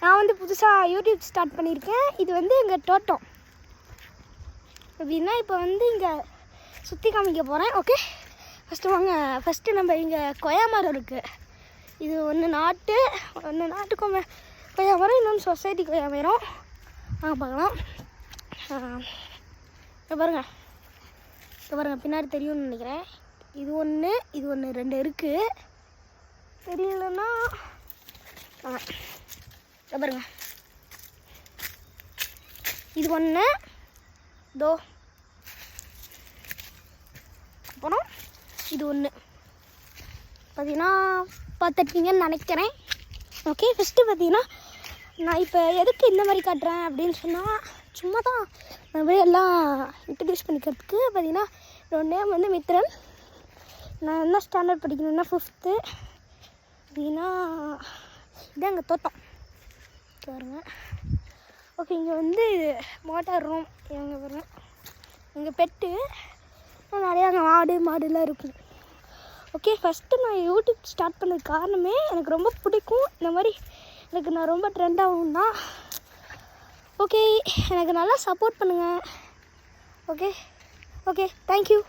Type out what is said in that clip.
நான் வந்து புதுசாக யூடியூப் ஸ்டார்ட் பண்ணியிருக்கேன். இது வந்து எங்கள் தோட்டம். எப்படின்னா இப்போ வந்து இங்கே சுற்றி காமிக்க போகிறேன். ஓகே, ஃபஸ்ட்டு நம்ம இங்கே கொய்யா மரம் இருக்குது. இது ஒன்று நாட்டு கொய்யா மரம், இன்னொன்று சொசைட்டி கொய்யா மரம். பார்க்கலாம். இங்கே பாருங்கள் பின்னாடி தெரியும்னு நினைக்கிறேன். இது ஒன்று 2 இருக்குது. தெரியலன்னா பாருங்க, இது ஒன்று அப்புறம் இது ஒன்று பார்த்தீங்கன்னா பார்த்துருக்கீங்கன்னு நினைக்கிறேன். ஓகே, ஃபஸ்ட்டு பார்த்தீங்கன்னா நான் இப்போ எதுக்கு இந்த மாதிரி காட்டுறேன் அப்படின்னு சொன்னால், சும்மா தான் நான் எல்லாம் இன்ட்ரடியூஸ் பண்ணிக்கிறதுக்கு. பார்த்தீங்கன்னா என்னோட நேம் வந்து மித்ரன். நான் என்ன ஸ்டாண்டர்ட் படிக்கணுன்னா 5th. அப்படின்னா இதான் எங்கள் தோட்டம் பாருங்க. ஓகே, இங்கே வந்து மோட்டார் ரூம். இவங்க பாருங்க, எங்கள் பெட்டு நிறையா அங்கே மாடுலாம் இருக்கும். ஓகே, ஃபஸ்ட்டு நான் யூடியூப் ஸ்டார்ட் பண்ண காரணமே எனக்கு ரொம்ப பிடிக்கும். இந்த மாதிரி நான் ரொம்ப ட்ரெண்ட் ஆகும் தான். ஓகே, எனக்கு நல்லா சப்போர்ட் பண்ணுங்கள். Okay, thank you.